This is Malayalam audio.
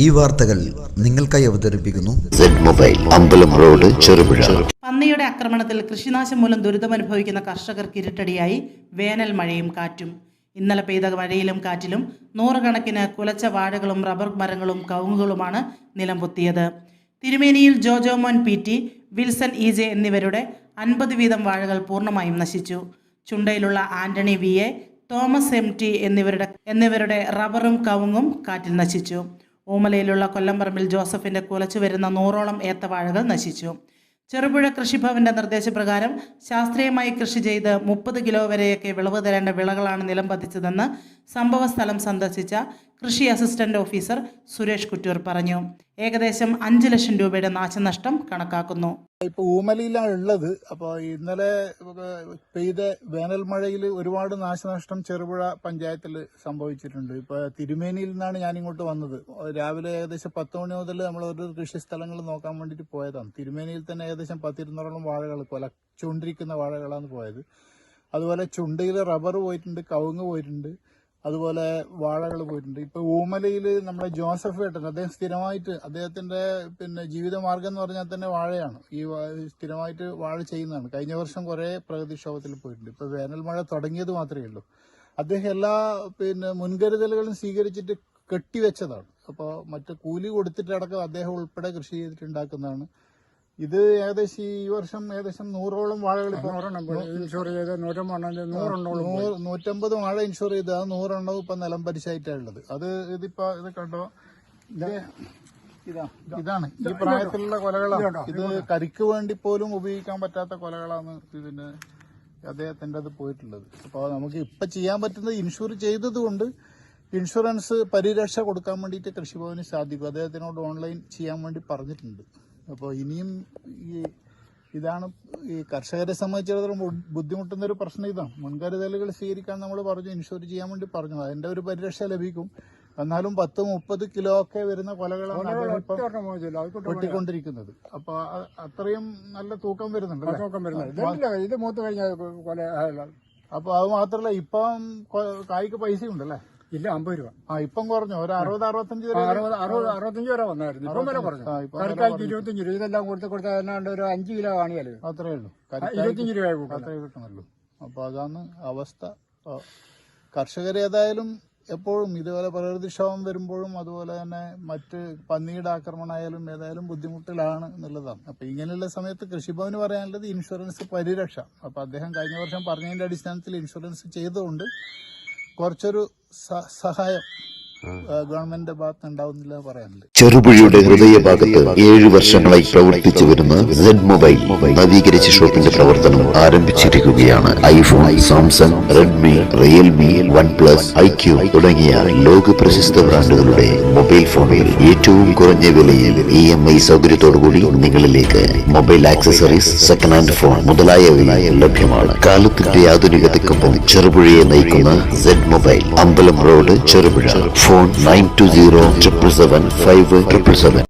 ഈ വാർത്തകൾ നിങ്ങൾക്കായി അവതരിപ്പിക്കുന്നു Z-Mobile, അമ്പലം റോഡ്, ചെറുപുഴ. പന്നിയുടെ ആക്രമണത്തിൽ കൃഷിനാശം മൂലം ദുരിതമനുഭവിക്കുന്ന കർഷകർക്ക് ഇരുട്ടടിയായി വേനൽ മഴയും കാറ്റും. ഇന്നലെ പെയ്ത മഴയിലും കാറ്റിലും നൂറുകണക്കിന് കുലച്ച വാഴകളും റബ്ബർ മരങ്ങളും കവുങ്ങുകളുമാണ് നിലം പൊത്തിയത്. തിരുമേനിയിൽ ജോജോമോൻ PT, വിൽസൺ EJ എന്നിവരുടെ 50 വീതം വാഴകൾ പൂർണ്ണമായും നശിച്ചു. ചുണ്ടയിലുള്ള ആന്റണി VA, തോമസ് MT എന്നിവരുടെ റബ്ബറും കവുങ്ങും കാറ്റിൽ നശിച്ചു. ഊമലയിലുള്ള കൊല്ലംപറമ്പിൽ ജോസഫിന്റെ കുലച്ചു വരുന്ന 100ഓളം ഏത്തവാഴകൾ നശിച്ചു. ചെറുപുഴ കൃഷിഭവന്റെ നിർദ്ദേശപ്രകാരം ശാസ്ത്രീയമായി കൃഷി ചെയ്ത് 30 കിലോ വരെയൊക്കെ വിളവ് തരേണ്ട വിളകളാണ് നിലം പതിച്ചതെന്ന് സംഭവസ്ഥലം സന്ദർശിച്ച കൃഷി അസിസ്റ്റന്റ് ഓഫീസർ സുരേഷ് കുറ്റൂർ പറഞ്ഞു. ഏകദേശം 5 ലക്ഷം രൂപയുടെ നാശനഷ്ടം കണക്കാക്കുന്നു. ഇപ്പൊ ഊമലയിലാണ് ഉള്ളത്. അപ്പോൾ ഇന്നലെ പെയ്ത വേനൽ മഴയിൽ ഒരുപാട് നാശനഷ്ടം ചെറുപുഴ പഞ്ചായത്തിൽ സംഭവിച്ചിട്ടുണ്ട്. ഇപ്പൊ തിരുമേനിയിൽ നിന്നാണ് ഞാൻ ഇങ്ങോട്ട് വന്നത്. രാവിലെ ഏകദേശം 10 മണി മുതൽ നമ്മൾ ഒരു കൃഷി സ്ഥലങ്ങൾ നോക്കാൻ വേണ്ടിയിട്ട് പോയതാണ്. തിരുമേനിയിൽ തന്നെ ഏകദേശം 10-200ഓളം വാഴകൾ കൊലച്ചുകൊണ്ടിരിക്കുന്ന വാഴകളാണ് പോയത്. അതുപോലെ ചുണ്ടയിൽ റബ്ബർ പോയിട്ടുണ്ട്, കവുങ്ങ് പോയിട്ടുണ്ട്, അതുപോലെ വാഴകൾ പോയിട്ടുണ്ട്. ഇപ്പൊ ഊമലയിൽ നമ്മുടെ ജോസഫ് ഏട്ടൻ, അദ്ദേഹം സ്ഥിരമായിട്ട് അദ്ദേഹത്തിന്റെ ജീവിതമാർഗം എന്ന് പറഞ്ഞാൽ തന്നെ വാഴയാണ്. സ്ഥിരമായിട്ട് വാഴ ചെയ്യുന്നതാണ്. കഴിഞ്ഞ വർഷം കുറെ പ്രകൃതിക്ഷോഭത്തിൽ പോയിട്ടുണ്ട്. ഇപ്പൊ വേനൽ മഴ തുടങ്ങിയത് മാത്രമേ ഉള്ളൂ. അദ്ദേഹം എല്ലാ മുൻകരുതലുകളും സ്വീകരിച്ചിട്ട് കെട്ടിവെച്ചതാണ്. അപ്പോൾ മറ്റു കൂലി കൊടുത്തിട്ടടക്കം അദ്ദേഹം ഉൾപ്പെടെ കൃഷി ചെയ്തിട്ടുണ്ടാക്കുന്നതാണ്. ഇത് ഏകദേശം ഈ വർഷം ഏകദേശം 100ഓളം വാഴകൾ ഇൻഷുർ ചെയ്ത് 150 വാഴ ഇൻഷുർ ചെയ്ത് 100 എണ്ണവും ഇപ്പൊ നിലം പരിശായിട്ടുള്ളത്. അത് ഇതിപ്പോ ഇത് കണ്ടോ, ഇതാണ് ഈ പ്രായത്തിലുള്ള കൊലകളാണ്. ഇത് കരിക്ക് വേണ്ടി പോലും ഉപയോഗിക്കാൻ പറ്റാത്ത കൊലകളാണ് ഇതിന് അദ്ദേഹത്തിന്റെ അത് പോയിട്ടുള്ളത്. അപ്പോൾ നമുക്ക് ഇപ്പൊ ചെയ്യാൻ പറ്റുന്നത് ഇൻഷുർ ചെയ്തത് കൊണ്ട് ഇൻഷുറൻസ് പരിരക്ഷ കൊടുക്കാൻ വേണ്ടിയിട്ട് കൃഷിഭവന് സാധിക്കും. അദ്ദേഹത്തിനോട് ഓൺലൈൻ ചെയ്യാൻ വേണ്ടി പറഞ്ഞിട്ടുണ്ട്. അപ്പോൾ ഇനിയും ഇതാണ് ഈ കർഷകരെ സംബന്ധിച്ചിടത്തോളം ബുദ്ധിമുട്ടുന്ന ഒരു പ്രശ്നം. ഇതാണ് മുൻകരുതലുകൾ സ്വീകരിക്കാൻ നമ്മൾ പറഞ്ഞു, ഇൻഷുർ ചെയ്യാൻ വേണ്ടി പറഞ്ഞു. അതിന്റെ ഒരു പരിരക്ഷ ലഭിക്കും. എന്നാലും 10-30 കിലോ ഒക്കെ വരുന്ന കൊലകളാണ് വെട്ടിക്കൊണ്ടിരിക്കുന്നത്. അപ്പൊ അത്രയും നല്ല തൂക്കം വരുന്നുണ്ട്. അപ്പൊ അത് മാത്രല്ല ഇപ്പം കായ്ക്ക് പൈസ ഉണ്ടല്ലേ? ഇല്ല, 50 രൂപ. ഇപ്പം കുറഞ്ഞു. ഒരു 60-65 വരെ വന്നായിരുന്നു. ഇപ്പം വില കുറഞ്ഞു. കറിക്കായ്ക്ക് 25 രൂപ. ഇതെല്ലാം കൊടുത്താണ്ട് ഒരു 5 കിലോ കാണിയാല് അത്രേ ഉള്ളൂ. 25 രൂപ അത്രേ കിട്ടുന്നുള്ളൂ. അപ്പൊ അതാണ് അവസ്ഥ. കർഷകർ ഏതായാലും എപ്പോഴും ഇതുപോലെ പ്രകൃതിക്ഷോഭം വരുമ്പോഴും അതുപോലെ തന്നെ മറ്റ് പന്നിയുടെ ആക്രമണമായാലും ഏതായാലും ബുദ്ധിമുട്ടിലാണ് എന്നുള്ളതാണ്. അപ്പൊ ഇങ്ങനെയുള്ള സമയത്ത് കൃഷിഭവന് പറയാനുള്ളത് ഇൻഷുറൻസ് പരിരക്ഷ. അപ്പൊ അദ്ദേഹം കഴിഞ്ഞ വർഷം പറഞ്ഞതിന്റെ അടിസ്ഥാനത്തിൽ ഇൻഷുറൻസ് ചെയ്തുകൊണ്ട് കുറച്ചൊരു സഹായം ഗവൺമെന്റിന്റെ ഭാഗത്ത് ഉണ്ടാവുന്നില്ല പറയാനുള്ളത്. ചെറുപുഴയുടെ ഹൃദയഭാഗത്ത് 7 വർഷങ്ങളായി പ്രവർത്തിച്ചു വരുന്ന Z-Mobile നവീകരിച്ച ഷോപ്പിന്റെ പ്രവർത്തനം ആരംഭിച്ചിരിക്കുകയാണ്. IPhone, Samsung, Redmi, Realme, OnePlus, IQ തുടങ്ങിയ ലോക പ്രശസ്ത ബ്രാൻഡുകളുടെ മൊബൈൽ ഫോണിൽ ഏറ്റവും കുറഞ്ഞ വിലയിൽ EMI സൗകര്യത്തോടുകൂടി നിങ്ങളിലേക്ക് mobile accessories, second hand phone മുതലായവ ലഭ്യമാണ്. കാലത്തിന്റെ ആധുനികതയ്ക്കൊപ്പം ചെറുപുഴയെ നയിക്കുന്ന Z-Mobile, അമ്പലം റോഡ്, ചെറുപുഴ. ഫോൺ 920 777 5777.